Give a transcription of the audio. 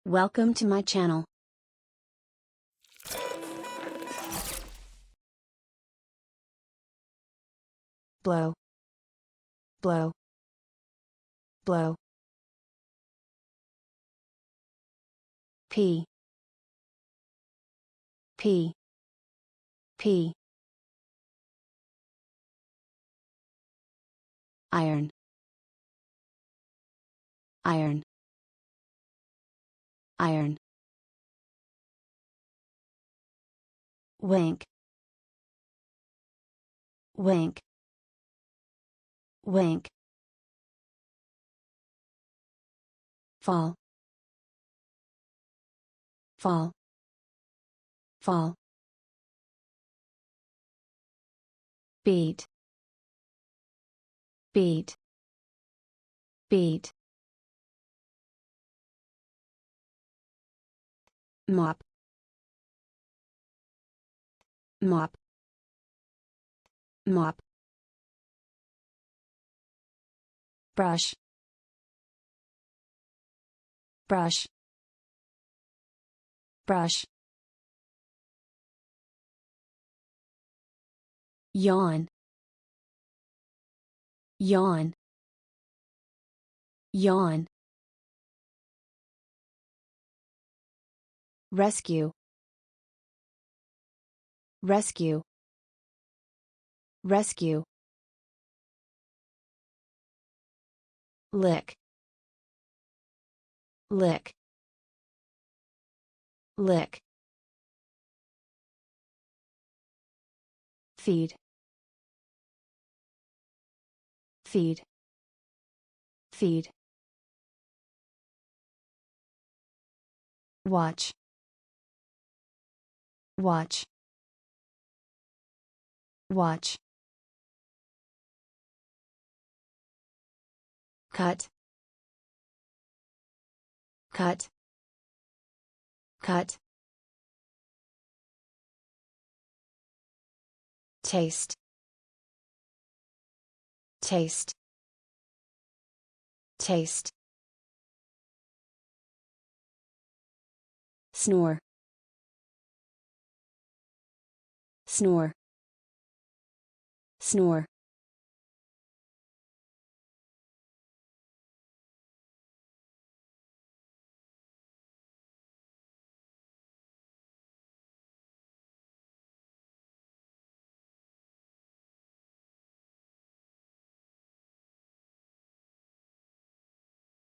Welcome to my channel. Blow, blow, blow. P, P, P. Iron, iron, iron. Wink, wink, wink. Fall, fall, fall. Beat, beat, beat. Mop, mop, mop. Brush, brush, brush. Yawn, yawn, yawn. Rescue, rescue, rescue. Lick, lick, lick. Feed, feed, feed. Watch, watch, watch. Cut, cut, cut. Taste, taste, taste. Snore, snore, snore.